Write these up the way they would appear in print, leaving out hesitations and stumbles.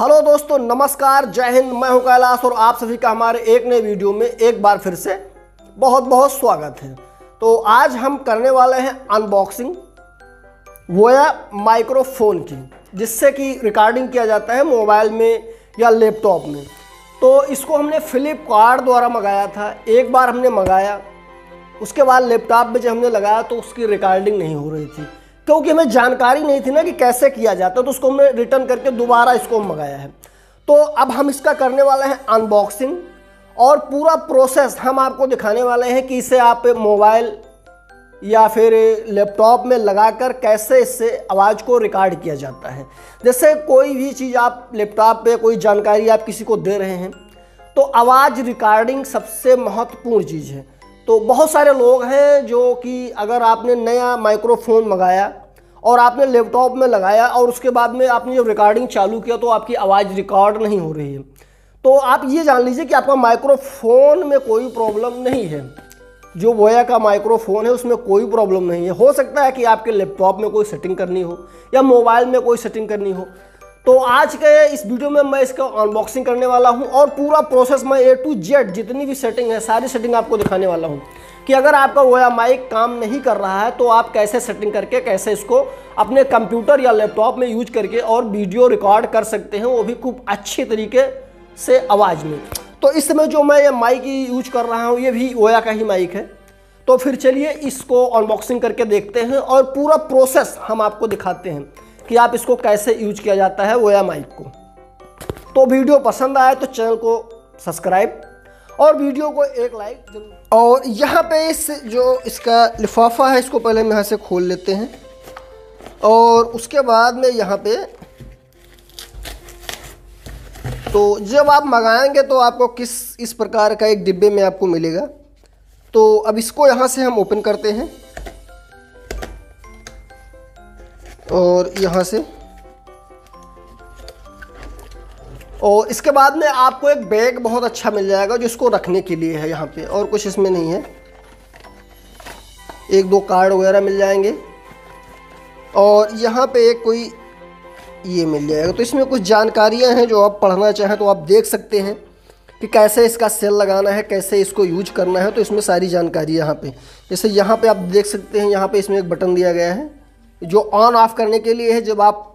Hello दोस्तों, नमस्कार, जय हिंद। मैं हूं कैलाश और आप सभी का हमारे एक नए वीडियो में एक बार फिर से बहुत बहुत स्वागत है। तो आज हम करने वाले हैं अनबॉक्सिंग वोया माइक्रोफोन की, जिससे कि रिकॉर्डिंग किया जाता है मोबाइल में या लैपटॉप में। तो इसको हमने फ्लिपकार्ट द्वारा मंगाया था। एक बार हमने मंगाया, उसके बाद लैपटॉप में जब हमने लगाया तो उसकी रिकॉर्डिंग नहीं हो रही थी, क्योंकि हमें जानकारी नहीं थी ना कि कैसे किया जाता है। तो उसको हमने रिटर्न करके दोबारा इसको मंगाया है। तो अब हम इसका करने वाले हैं अनबॉक्सिंग और पूरा प्रोसेस हम आपको दिखाने वाले हैं कि इसे आप मोबाइल या फिर लैपटॉप में लगाकर कैसे इससे आवाज़ को रिकॉर्ड किया जाता है। जैसे कोई भी चीज़ आप लैपटॉप पे कोई जानकारी आप किसी को दे रहे हैं तो आवाज़ रिकॉर्डिंग सबसे महत्वपूर्ण चीज़ है। तो बहुत सारे लोग हैं जो कि अगर आपने नया माइक्रोफोन मंगाया और आपने लैपटॉप में लगाया और उसके बाद में आपने जब रिकॉर्डिंग चालू किया तो आपकी आवाज़ रिकॉर्ड नहीं हो रही है, तो आप ये जान लीजिए कि आपका माइक्रोफोन में कोई प्रॉब्लम नहीं है। जो वोया का माइक्रोफोन है उसमें कोई प्रॉब्लम नहीं है। हो सकता है कि आपके लैपटॉप में कोई सेटिंग करनी हो या मोबाइल में कोई सेटिंग करनी हो। तो आज के इस वीडियो में मैं इसका अनबॉक्सिंग करने वाला हूं और पूरा प्रोसेस मैं A to Z जितनी भी सेटिंग है सारी सेटिंग आपको दिखाने वाला हूं कि अगर आपका वोया माइक काम नहीं कर रहा है तो आप कैसे सेटिंग करके कैसे इसको अपने कंप्यूटर या लैपटॉप में यूज करके और वीडियो रिकॉर्ड कर सकते हैं, वो भी खूब अच्छी तरीके से आवाज़ में। तो इस समय जो मैं ये माइक यूज कर रहा हूँ ये भी वोया का ही माइक है। तो फिर चलिए इसको अनबॉक्सिंग करके देखते हैं और पूरा प्रोसेस हम आपको दिखाते हैं कि आप इसको कैसे यूज किया जाता है वोया माइक को। तो वीडियो पसंद आए तो चैनल को सब्सक्राइब और वीडियो को एक लाइक जरूर। और यहाँ पे इस जो इसका लिफाफा है इसको पहले हम यहाँ से खोल लेते हैं और उसके बाद में यहाँ पे तो जब आप मंगाएंगे तो आपको इस प्रकार का एक डिब्बे में आपको मिलेगा। तो अब इसको यहाँ से हम ओपन करते हैं और यहाँ से, और इसके बाद में आपको एक बैग बहुत अच्छा मिल जाएगा जो इसको रखने के लिए है। यहाँ पे और कुछ इसमें नहीं है। एक दो कार्ड वगैरह मिल जाएंगे और यहाँ पे एक कोई ये मिल जाएगा। तो इसमें कुछ जानकारियाँ हैं जो आप पढ़ना चाहें तो आप देख सकते हैं कि कैसे इसका सेल लगाना है, कैसे इसको यूज करना है। तो इसमें सारी जानकारी यहाँ पे, जैसे यहाँ पे आप देख सकते हैं, यहाँ पे इसमें एक बटन दिया गया है जो ऑन ऑफ करने के लिए है। जब आप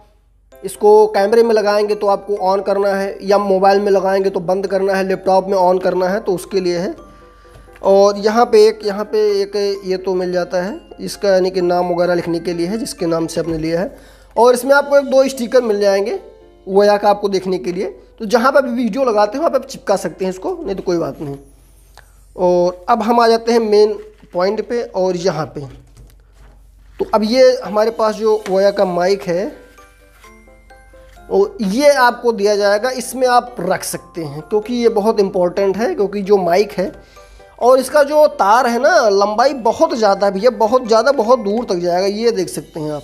इसको कैमरे में लगाएंगे तो आपको ऑन करना है, या मोबाइल में लगाएंगे तो बंद करना है, लैपटॉप में ऑन करना है, तो उसके लिए है। और यहाँ पे एक ये तो मिल जाता है, इसका यानी कि नाम वगैरह लिखने के लिए है, जिसके नाम से आपने लिया है। और इसमें आपको एक दो स्टिकर मिल जाएंगे वोया का आपको देखने के लिए। तो जहाँ पर भी वीडियो लगाते हो वहाँ पर चिपका सकते हैं इसको, नहीं तो कोई बात नहीं। और अब हम आ जाते हैं मेन पॉइंट पे और यहाँ पे। तो अब ये हमारे पास जो वोया का माइक है और ये आपको दिया जाएगा, इसमें आप रख सकते हैं क्योंकि ये बहुत इम्पोर्टेंट है। क्योंकि जो माइक है और इसका जो तार है ना, लंबाई बहुत ज़्यादा भी है, बहुत ज़्यादा, बहुत दूर तक जाएगा। ये देख सकते हैं आप।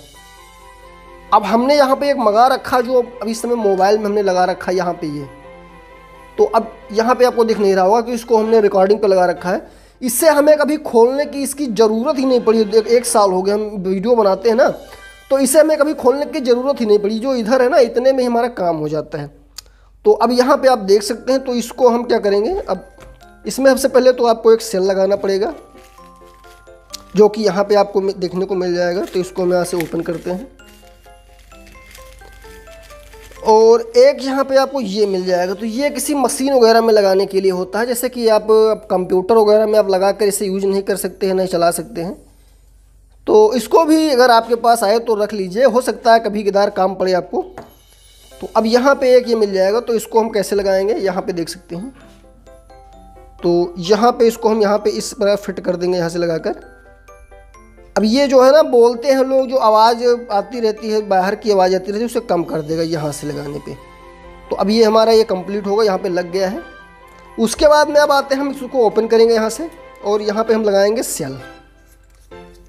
अब हमने यहाँ पे एक मंगा रखा जो अभी इस समय मोबाइल में हमने लगा रखा है यहाँ पे ये। तो अब यहाँ पे आपको दिख नहीं रहा होगा कि इसको हमने रिकॉर्डिंग पे लगा रखा है। इससे हमें कभी खोलने की इसकी ज़रूरत ही नहीं पड़ी। एक साल हो गए हम वीडियो बनाते हैं ना, तो इसे हमें कभी खोलने की ज़रूरत ही नहीं पड़ी। जो इधर है ना, इतने में ही हमारा काम हो जाता है। तो अब यहाँ पे आप देख सकते हैं। तो इसको हम क्या करेंगे, अब इसमें सबसे पहले तो आपको एक सेल लगाना पड़ेगा जो कि यहाँ पे आपको देखने को मिल जाएगा। तो इसको हम यहाँ से ओपन करते हैं और एक यहाँ पे आपको ये मिल जाएगा। तो ये किसी मशीन वगैरह में लगाने के लिए होता है, जैसे कि आप कंप्यूटर वगैरह में आप लगा कर इसे यूज नहीं कर सकते हैं, नहीं चला सकते हैं। तो इसको भी अगर आपके पास आए तो रख लीजिए, हो सकता है कभी कदार काम पड़े आपको। तो अब यहाँ पे एक ये मिल जाएगा। तो इसको हम कैसे लगाएंगे, यहाँ पे देख सकते हैं। तो यहाँ पे इसको हम यहाँ पे इस तरह फिट कर देंगे यहाँ से लगाकर। अब ये जो है ना, बोलते हैं लोग, जो आवाज़ आती रहती है, बाहर की आवाज़ आती रहती है, उसे कम कर देगा यहाँ से लगाने पे। तो अब ये हमारा ये कंप्लीट होगा, यहाँ पे लग गया है। उसके बाद में अब आते हैं, हम इसको ओपन करेंगे यहाँ से और यहाँ पे हम लगाएंगे सेल।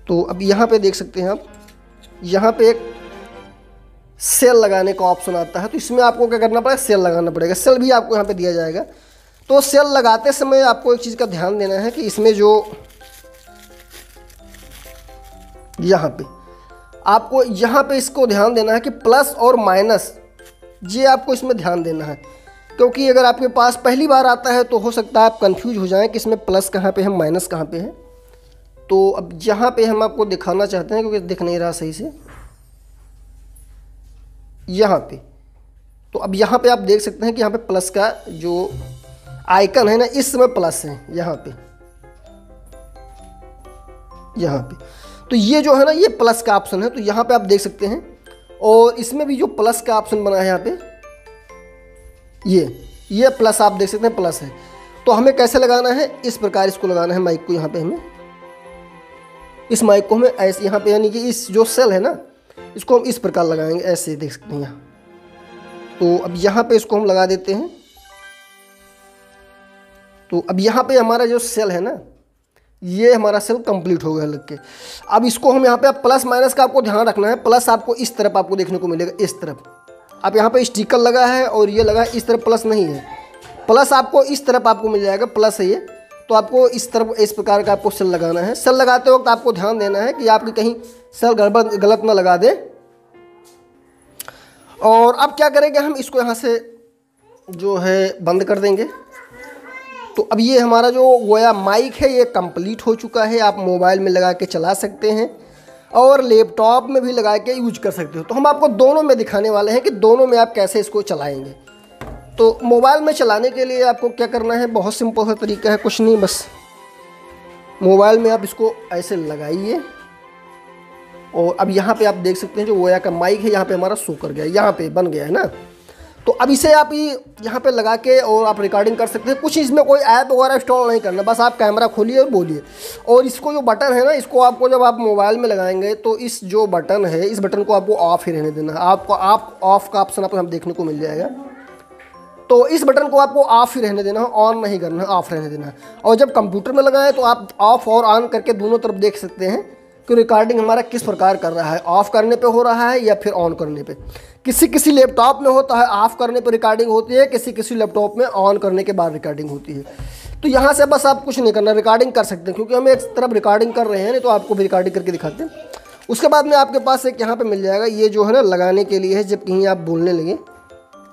तो अब यहाँ पे देख सकते हैं आप, यहाँ पे एक सेल लगाने का ऑप्शन आता है। तो इसमें आपको क्या करना पड़ेगा, सेल लगाना पड़ेगा। सेल भी आपको यहाँ पे दिया जाएगा। तो सेल लगाते समय आपको एक चीज़ का ध्यान देना है कि इसमें जो यहाँ पे आपको यहाँ पे इसको ध्यान देना है कि प्लस और माइनस ये आपको इसमें ध्यान देना है, क्योंकि अगर आपके पास पहली बार आता है तो हो सकता है आप कंफ्यूज हो जाएं कि इसमें प्लस कहाँ पे है माइनस कहाँ पे है। तो अब यहाँ पे हम आपको दिखाना चाहते हैं, क्योंकि दिख नहीं रहा सही से यहाँ पे। तो अब यहाँ पे आप देख सकते हैं कि यहाँ पे प्लस का जो आइकन है ना, इस समय प्लस है यहाँ पे। तो ये जो है ना, ये प्लस का ऑप्शन है, तो यहाँ पे आप देख सकते हैं। और इसमें भी जो प्लस का ऑप्शन बना है यहाँ पे, ये प्लस आप देख सकते हैं, प्लस है। तो हमें कैसे लगाना है, इस प्रकार इसको लगाना है माइक को। यहाँ पे हमें इस माइक को हमें ऐसे यहाँ पे, यानी कि इस जो सेल है ना, इसको हम इस प्रकार लगाएंगे, ऐसे देख सकते हैं यहाँ। तो अब यहाँ पे इसको हम लगा देते हैं। तो अब यहाँ पे हमारा जो सेल है ना, ये हमारा सेल कंप्लीट हो गया लग के। अब इसको हम यहाँ पे प्लस माइनस का आपको ध्यान रखना है। प्लस आपको इस तरफ आपको देखने को मिलेगा, इस तरफ। अब यहाँ पे स्टिकर लगा है और ये लगा है, इस तरफ प्लस नहीं है। प्लस आपको इस तरफ आपको मिल जाएगा, प्लस है ये। तो आपको इस तरफ इस प्रकार का आपको सेल लगाना है। सेल लगाते वक्त आपको ध्यान देना है कि आपकी कहीं सेल गलत ना लगा दे। और अब क्या करेंगे, हम इसको यहाँ से जो है बंद कर देंगे। तो अब ये हमारा जो वोया माइक है ये कंप्लीट हो चुका है। आप मोबाइल में लगा के चला सकते हैं और लैपटॉप में भी लगा के यूज कर सकते हो। तो हम आपको दोनों में दिखाने वाले हैं कि दोनों में आप कैसे इसको चलाएंगे। तो मोबाइल में चलाने के लिए आपको क्या करना है, बहुत सिंपल सा तरीका है, कुछ नहीं, बस मोबाइल में आप इसको ऐसे लगाइए। और अब यहाँ पे आप देख सकते हैं जो वोया का माइक है यहाँ पे हमारा शो कर गया, यहाँ पे बन गया है ना। तो अब इसे आप यहाँ पे लगा के और आप रिकॉर्डिंग कर सकते हैं। कुछ इसमें कोई ऐप वगैरह इंस्टॉल नहीं करना, बस आप कैमरा खोलिए और बोलिए। और इसको जो बटन है ना, इसको आपको जब आप मोबाइल में लगाएंगे तो इस जो बटन है, इस बटन को आपको ऑफ ही रहने देना है। आपको ऑफ का ऑप्शन आपको देखने को मिल जाएगा। तो इस बटन को आपको ऑफ ही रहने देना है, ऑन नहीं करना है, ऑफ रहने देना है। और जब कंप्यूटर में लगाएं तो आप ऑफ और ऑन करके दोनों तरफ देख सकते हैं कि रिकॉर्डिंग हमारा किस प्रकार कर रहा है, ऑफ करने पे हो रहा है या फिर ऑन करने पे। किसी लैपटॉप में होता है ऑफ करने पे रिकॉर्डिंग होती है, किसी लैपटॉप में ऑन करने के बाद रिकॉर्डिंग होती है। तो यहाँ से बस आप कुछ नहीं करना, रिकॉर्डिंग कर सकते हैं, क्योंकि हम एक तरफ रिकॉर्डिंग कर रहे हैं, नहीं तो आपको भी रिकॉर्डिंग करके दिखाते हैं। उसके बाद में आपके पास एक यहाँ पर मिल जाएगा, ये जो है ना लगाने के लिए है, जब कहीं आप बोलने लगे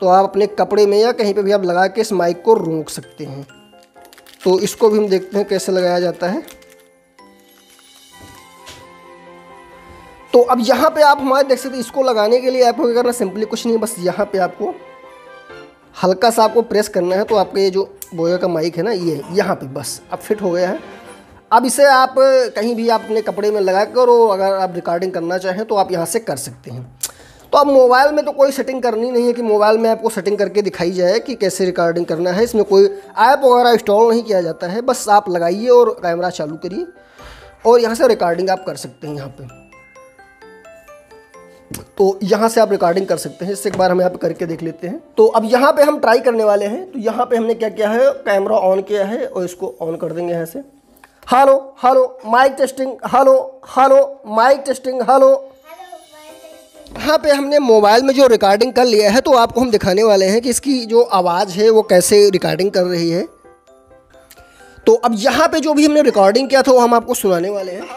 तो आप अपने कपड़े में या कहीं पर भी आप लगा के इस माइक को रोक सकते हैं। तो इसको भी हम देखते हैं कैसे लगाया जाता है। तो अब यहाँ पे आप हमारे देख सकते हैं, इसको लगाने के लिए आपको क्या करना, सिंपली कुछ नहीं, बस यहाँ पे आपको हल्का सा आपको प्रेस करना है। तो आपका ये जो वोया का माइक है ना, ये यहाँ पे बस अब फिट हो गया है। अब इसे आप कहीं भी आप अपने कपड़े में लगा कर, और अगर आप रिकॉर्डिंग करना चाहें तो आप यहाँ से कर सकते हैं। तो अब मोबाइल में तो कोई सेटिंग करनी नहीं है कि मोबाइल में आपको सेटिंग करके दिखाई जाए कि कैसे रिकॉर्डिंग करना है। इसमें कोई ऐप वगैरह इंस्टॉल नहीं किया जाता है, बस आप लगाइए और कैमरा चालू करिए और यहाँ से रिकॉर्डिंग आप कर सकते हैं। यहाँ पे तो यहाँ से आप रिकॉर्डिंग कर सकते हैं। इससे एक बार हम यहाँ पे करके देख लेते हैं। तो अब यहाँ पे हम ट्राई करने वाले हैं। तो यहाँ पे हमने क्या किया है, कैमरा ऑन किया है और इसको ऑन कर देंगे यहाँ से। Hello hello mic testing, hello hello mic testing, hello. यहाँ पे हमने मोबाइल में जो रिकॉर्डिंग कर लिया है, तो आपको हम दिखाने वाले हैं कि इसकी जो आवाज़ है वो कैसे रिकॉर्डिंग कर रही है। तो अब यहाँ पे जो भी हमने रिकॉर्डिंग किया था वो हम आपको सुनाने वाले हैं।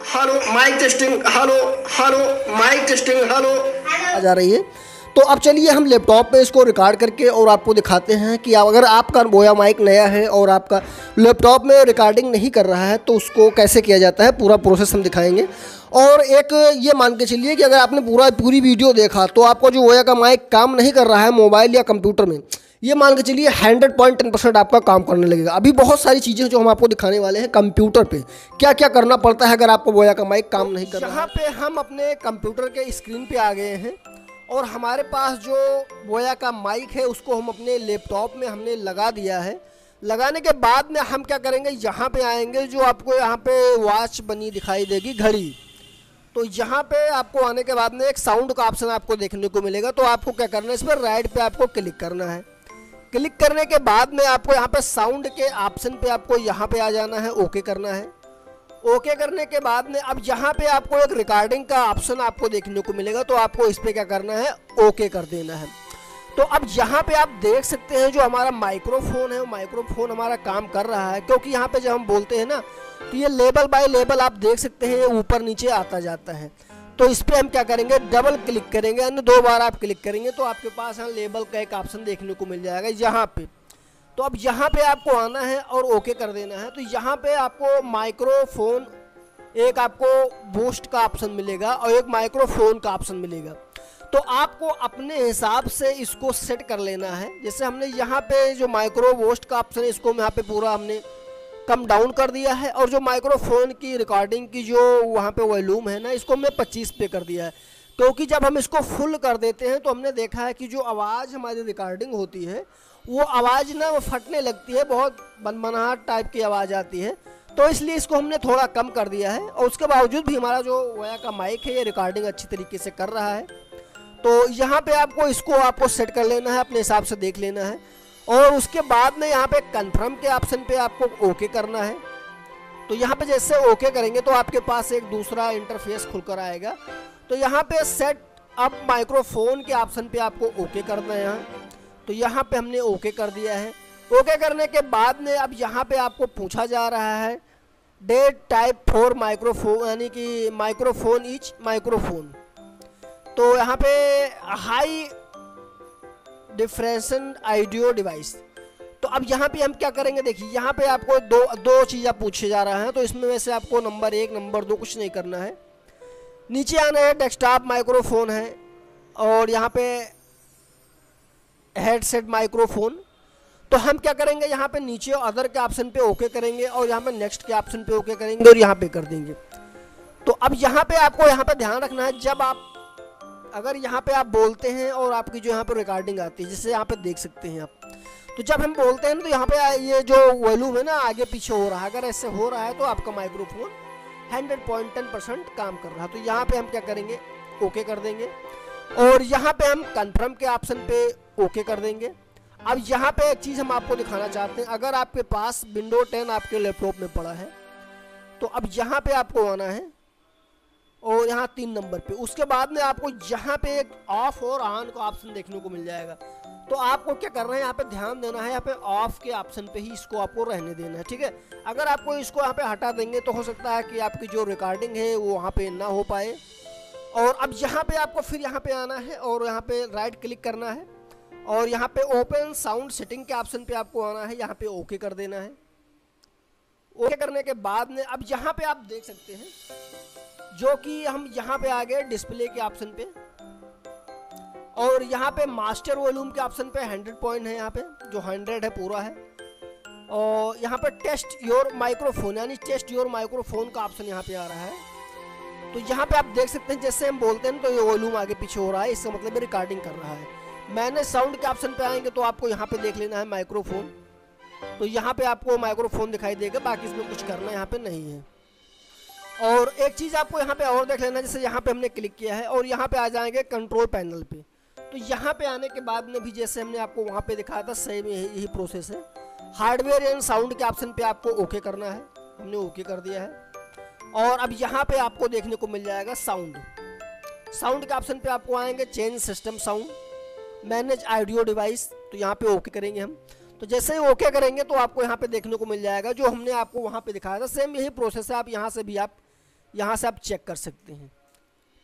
Hello mic testing, hello hello mic testing, hello आ जा रही है। तो अब चलिए हम लैपटॉप पे इसको रिकॉर्ड करके और आपको दिखाते हैं कि अगर आपका वोया माइक नया है और आपका लैपटॉप में रिकॉर्डिंग नहीं कर रहा है तो उसको कैसे किया जाता है, पूरा प्रोसेस हम दिखाएंगे। और एक ये मान के चलिए कि अगर आपने पूरी वीडियो देखा तो आपको जो वोया का माइक काम नहीं कर रहा है मोबाइल या कंप्यूटर में, ये मान के चलिए 100.10% आपका काम करने लगेगा। अभी बहुत सारी चीज़ें जो हम आपको दिखाने वाले हैं कंप्यूटर पे क्या क्या करना पड़ता है अगर आपको वोया का माइक काम नहीं कर रहा है। यहाँ पे हम अपने कंप्यूटर के स्क्रीन पे आ गए हैं और हमारे पास जो वोया का माइक है उसको हम अपने लैपटॉप में हमने लगा दिया है। लगाने के बाद में हम क्या करेंगे, यहाँ पे आएंगे, जो आपको यहाँ पे वॉच बनी दिखाई देगी, घड़ी। तो यहाँ पे आपको आने के बाद में एक साउंड का ऑप्शन आपको देखने को मिलेगा। तो आपको क्या करना है, इस पर राइट पे आपको क्लिक करना है। क्लिक करने के बाद में आपको यहाँ पे साउंड के ऑप्शन पे आपको यहाँ पे आ जाना है, ओके करना है। ओके करने के बाद में अब यहाँ पे आपको एक रिकॉर्डिंग का ऑप्शन आपको देखने को मिलेगा। तो आपको इस पर क्या करना है, ओके कर देना है। तो अब यहाँ पे आप देख सकते हैं जो हमारा माइक्रोफोन है वो माइक्रोफोन हमारा काम कर रहा है, क्योंकि यहाँ पे जब हम बोलते हैं ना तो ये लेवल बाय लेवल आप देख सकते हैं ऊपर नीचे आता जाता है। तो इस पर हम क्या करेंगे, डबल क्लिक करेंगे, यानी 2 बार आप क्लिक करेंगे तो आपके पास यहाँ लेबल का एक ऑप्शन देखने को मिल जाएगा यहाँ पे। तो अब यहाँ पे आपको आना है और ओके कर देना है। तो यहाँ पे आपको माइक्रोफोन, एक आपको बूस्ट का ऑप्शन मिलेगा और एक माइक्रोफोन का ऑप्शन मिलेगा। तो आपको अपने हिसाब से इसको सेट कर लेना है। जैसे हमने यहाँ पे जो माइक्रो बूस्ट का ऑप्शन है इसको यहाँ पे पूरा हमने कम डाउन कर दिया है, और जो माइक्रोफोन की रिकॉर्डिंग की जो वहाँ पे वॉल्यूम है ना, इसको हमने 25 पे कर दिया है। क्योंकि जब हम इसको फुल कर देते हैं तो हमने देखा है कि जो आवाज़ हमारी रिकॉर्डिंग होती है वो आवाज़ ना वो फटने लगती है, बहुत मनमनाहट टाइप की आवाज़ आती है। तो इसलिए इसको हमने थोड़ा कम कर दिया है, और उसके बावजूद भी हमारा जो वाया का माइक है ये रिकॉर्डिंग अच्छी तरीके से कर रहा है। तो यहाँ पे आपको इसको आपको सेट कर लेना है, अपने हिसाब से देख लेना है, और उसके बाद में यहाँ पे कंफर्म के ऑप्शन पे आपको ओके करना है। तो यहाँ पे जैसे ओके करेंगे तो आपके पास एक दूसरा इंटरफेस खुलकर आएगा। तो यहाँ पे सेट अप माइक्रोफोन के ऑप्शन पे आपको ओके करना है यहाँ। तो यहाँ पे हमने ओके कर दिया है। ओके करने के बाद में अब यहाँ पे आपको पूछा जा रहा है डेट टाइप फॉर माइक्रोफोन, यानी कि माइक्रोफोन इच माइक्रोफोन। तो यहाँ पे हाई डिफरेंशन ऑडियो डिवाइस। तो अब यहाँ पे हम क्या करेंगे, देखिए यहाँ पे आपको दो चीज़ें पूछे जा रहा है। तो इसमें वैसे आपको नंबर 1 नंबर 2 कुछ नहीं करना है। नीचे आना है, डेस्कटॉप माइक्रोफोन है, और यहाँ पे हेडसेट माइक्रोफोन। तो हम क्या करेंगे, यहाँ पे नीचे अदर के ऑप्शन पे ओके करेंगे, और यहाँ पे नेक्स्ट के ऑप्शन पे ओके करेंगे, और यहाँ पे कर देंगे। तो अब यहाँ पे आपको यहाँ पे ध्यान रखना है, जब आप अगर यहाँ पे आप बोलते हैं और आपकी जो यहाँ पे रिकॉर्डिंग आती है, जिससे यहाँ पे देख सकते हैं आप, तो जब हम बोलते हैं तो यहाँ पे ये जो वॉल्यूम है ना आगे पीछे हो रहा है, अगर ऐसे हो रहा है तो आपका माइक्रोफोन 100.10% काम कर रहा है। तो यहाँ पे हम क्या करेंगे, ओके कर देंगे, और यहाँ पे हम कन्फर्म के ऑप्शन पे ओके कर देंगे। अब यहाँ पे एक चीज़ हम आपको दिखाना चाहते हैं, अगर आपके पास विंडो 10 आपके लैपटॉप में पड़ा है तो अब यहाँ पे आपको आना है, और यहाँ 3 नंबर पे, उसके बाद में आपको यहाँ पे एक ऑफ और ऑन का ऑप्शन देखने को मिल जाएगा। तो आपको क्या करना है, यहाँ पे ध्यान देना है, यहाँ पे ऑफ के ऑप्शन पे ही इसको आपको रहने देना है, ठीक है। अगर आपको इसको यहाँ पे हटा देंगे तो हो सकता है कि आपकी जो रिकॉर्डिंग है वो वहाँ पे ना हो पाए। और अब यहाँ पे आपको फिर यहाँ पे आना है, और यहाँ पे राइट क्लिक करना है, और यहाँ पे ओपन साउंड सेटिंग के ऑप्शन पे आपको आना है, यहाँ पे ओके कर देना है। ओके करने के बाद में अब यहाँ पे आप देख सकते हैं, जो कि हम यहाँ पे आ गए डिस्प्ले के ऑप्शन पे, और यहाँ पे मास्टर वॉल्यूम के ऑप्शन पे 100 पॉइंट है, यहाँ पे जो 100 है पूरा है। और यहाँ पे टेस्ट योर माइक्रोफोन, यानी टेस्ट योर माइक्रोफोन का ऑप्शन यहाँ पे आ रहा है। तो यहाँ पे आप देख सकते हैं, जैसे हम बोलते हैं तो ये वॉल्यूम आगे पीछे हो रहा है, इसका मतलब रिकॉर्डिंग कर रहा है। मैंने साउंड के ऑप्शन पे आएंगे तो आपको यहाँ पे देख लेना है माइक्रोफोन। तो यहाँ पे आपको माइक्रोफोन दिखाई देगा, बाकी इसमें कुछ करना यहाँ पे नहीं है। और एक चीज़ आपको यहाँ पे और देख लेना, जैसे यहाँ पे हमने क्लिक किया है और यहाँ पे आ जाएंगे कंट्रोल पैनल पे। तो यहाँ पे आने के बाद में भी जैसे हमने आपको वहाँ पे दिखाया था, सेम यही प्रोसेस है। हार्डवेयर एंड साउंड के ऑप्शन पे आपको ओके करना है, हमने ओके कर दिया है। और अब यहाँ पे आपको देखने को मिल जाएगा साउंड। साउंड के ऑप्शन पे आपको आएंगे change system sound, manage audio device. तो यहाँ पे ओके करेंगे हम। तो जैसे ही ओके करेंगे तो आपको यहाँ पे देखने को मिल जाएगा जो हमने आपको वहाँ पे दिखाया था, सेम यही प्रोसेस है। आप यहाँ से भी आप चेक कर सकते हैं।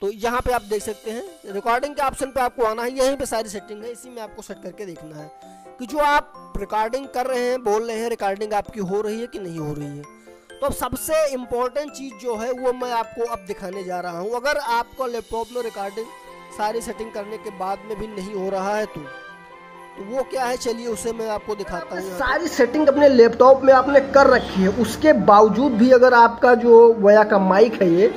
तो यहाँ पे आप देख सकते हैं रिकॉर्डिंग के ऑप्शन पे आपको आना है, यहीं पे सारी सेटिंग है, इसी में आपको सेट करके देखना है कि जो आप रिकॉर्डिंग कर रहे हैं, बोल रहे हैं, रिकॉर्डिंग आपकी हो रही है कि नहीं हो रही है। तो अब सबसे इम्पोर्टेंट चीज़ जो है वो मैं आपको अब दिखाने जा रहा हूँ। अगर आपका लैपटॉप में रिकॉर्डिंग सारी सेटिंग करने के बाद में भी नहीं हो रहा है तो वो क्या है, चलिए उसे मैं आपको दिखाता हूँ। सारी सेटिंग अपने लैपटॉप में आपने कर रखी है, उसके बावजूद भी अगर आपका जो वाया का माइक है ये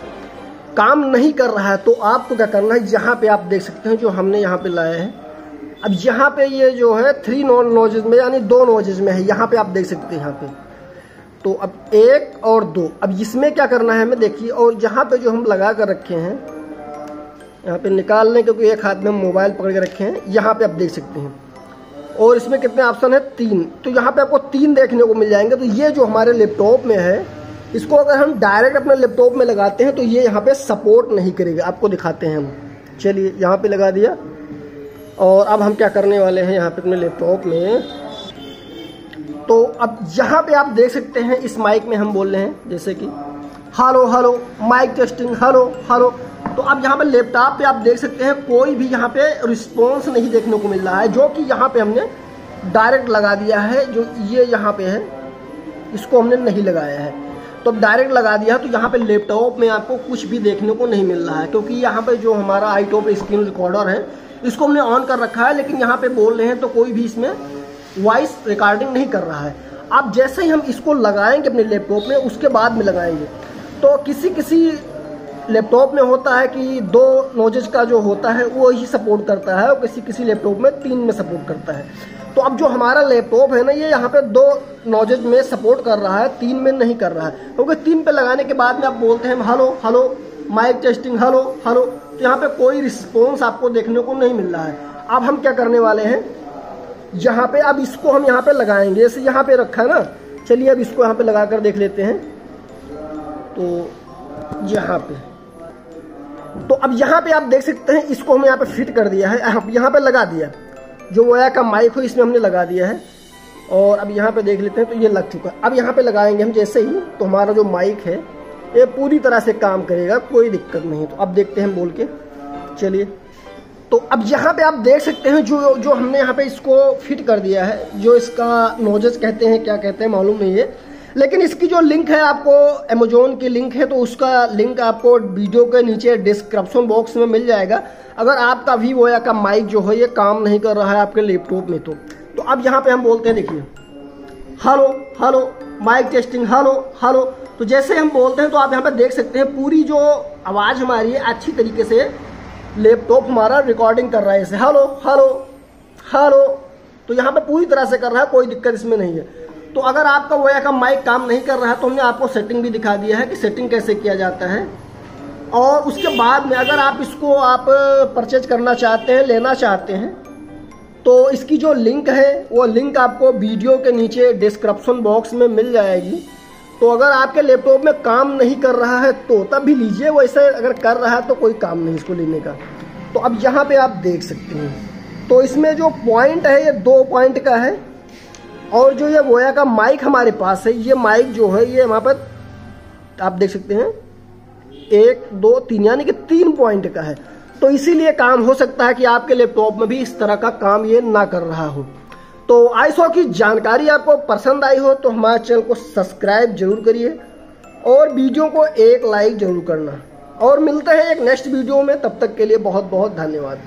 काम नहीं कर रहा है तो आपको क्या करना है, यहाँ पे आप देख सकते हैं जो हमने यहाँ पे लाया है। अब यहाँ पे ये जो है 3 नोजेज में, यानी 2 नोजेज में है, यहाँ पे आप देख सकते हैं यहाँ पे। तो अब 1 और 2, अब इसमें क्या करना है हमें देखिए। और यहाँ पे जो हम लगा कर रखे हैं, यहाँ पे निकाल लें क्योंकि एक हाथ में हम मोबाइल पकड़ के रखे हैं, यहाँ पे आप देख सकते हैं। और इसमें कितने ऑप्शन है, 3। तो यहाँ पे आपको 3 देखने को मिल जाएंगे। तो ये जो हमारे लैपटॉप में है, इसको अगर हम डायरेक्ट अपने लैपटॉप में लगाते हैं तो ये यहाँ पे सपोर्ट नहीं करेगा। आपको दिखाते हैं हम, चलिए यहाँ पे लगा दिया। और अब हम क्या करने वाले हैं यहाँ पे अपने लैपटॉप में, तो अब यहाँ पे आप देख सकते हैं इस माइक में हम बोल रहे हैं जैसे कि hello hello mic testing, hello hello. तो अब यहाँ पे लैपटॉप पे आप देख सकते हैं कोई भी यहाँ पे रिस्पॉन्स नहीं देखने को मिल रहा है, जो कि यहाँ पे हमने डायरेक्ट लगा दिया है। जो ये यहाँ पे है इसको हमने नहीं लगाया है, तो अब डायरेक्ट लगा दिया है, तो यहाँ पे लैपटॉप में आपको कुछ भी देखने को नहीं मिल रहा है, क्योंकि यहाँ पे जो हमारा iTop स्क्रीन रिकॉर्डर है इसको हमने ऑन कर रखा है, लेकिन यहाँ पे बोल रहे हैं तो कोई भी इसमें वॉइस रिकॉर्डिंग नहीं कर रहा है। अब जैसे ही हम इसको लगाएंगे अपने लैपटॉप में, उसके बाद में लगाएंगे, तो किसी लैपटॉप में होता है कि 2 नोजेज का जो होता है वो ही सपोर्ट करता है, और किसी लैपटॉप में 3 में सपोर्ट करता है। तो अब जो हमारा लैपटॉप है ना, ये यहाँ पे 2 नोजेज में सपोर्ट कर रहा है, 3 में नहीं कर रहा है, क्योंकि 3 पे लगाने के बाद में आप बोलते हैं hello hello mic testing hello hello, तो यहाँ पे कोई रिस्पॉन्स आपको देखने को नहीं मिल रहा है। अब हम क्या करने वाले हैं, यहाँ पे अब इसको हम यहाँ पे लगाएंगे, जैसे यहाँ पे रखा है ना, चलिए अब इसको यहाँ पे लगा कर देख लेते हैं। तो यहाँ पे तो अब यहाँ पे आप देख सकते हैं इसको हमने यहाँ पे फिट कर दिया है, यहाँ पे लगा दिया, जो वोया का माइक हो इसमें हमने लगा दिया है। और अब यहाँ पे देख लेते हैं, तो ये लग चुका है। अब यहाँ पे लगाएंगे हम जैसे ही, तो हमारा जो माइक है ये पूरी तरह से काम करेगा, कोई दिक्कत नहीं। तो अब देखते हैं हम बोल के, चलिए। तो अब यहाँ पे आप देख सकते हैं जो हमने यहाँ पे इसको फिट कर दिया है, जो इसका नोजेस कहते हैं, क्या कहते हैं मालूम नहीं है, लेकिन इसकी जो लिंक है आपको अमेजोन की लिंक है, तो उसका लिंक आपको वीडियो के नीचे डिस्क्रिप्शन बॉक्स में मिल जाएगा। अगर आपका वोया का माइक जो है ये काम नहीं कर रहा है आपके लैपटॉप में, तो अब यहाँ पे हम बोलते हैं, देखिए hello hello mic testing hello hello, तो जैसे हम बोलते हैं तो आप यहाँ पे देख सकते हैं पूरी जो आवाज़ हमारी है अच्छी तरीके से लैपटॉप हमारा रिकॉर्डिंग कर रहा है, इसे हेलो हेलो हेलो, तो यहाँ पे पूरी तरह से कर रहा है, कोई दिक्कत इसमें नहीं है। तो अगर आपका वोया का माइक काम नहीं कर रहा है, तो हमने आपको सेटिंग भी दिखा दिया है कि सेटिंग कैसे किया जाता है। और उसके बाद में अगर आप इसको परचेज करना चाहते हैं, लेना चाहते हैं, तो इसकी जो लिंक है वो लिंक आपको वीडियो के नीचे डिस्क्रिप्शन बॉक्स में मिल जाएगी। तो अगर आपके लैपटॉप में काम नहीं कर रहा है तो तब भी लीजिए, वैसे अगर कर रहा है तो कोई काम नहीं इसको लेने का। तो अब यहाँ पे आप देख सकते हैं, तो इसमें जो पॉइंट है ये 2 पॉइंट का है, और जो ये वोया का माइक हमारे पास है, ये माइक जो है ये वहाँ पर आप देख सकते हैं 1 2 3 यानी कि 3 पॉइंट का है। तो इसीलिए काम हो सकता है कि आपके लैपटॉप में भी इस तरह का काम ये ना कर रहा हो। तो आईएसओ की जानकारी आपको पसंद आई हो तो हमारे चैनल को सब्सक्राइब जरूर करिए, और वीडियो को एक लाइक जरूर करना, और मिलते हैं एक नेक्स्ट वीडियो में। तब तक के लिए बहुत बहुत धन्यवाद।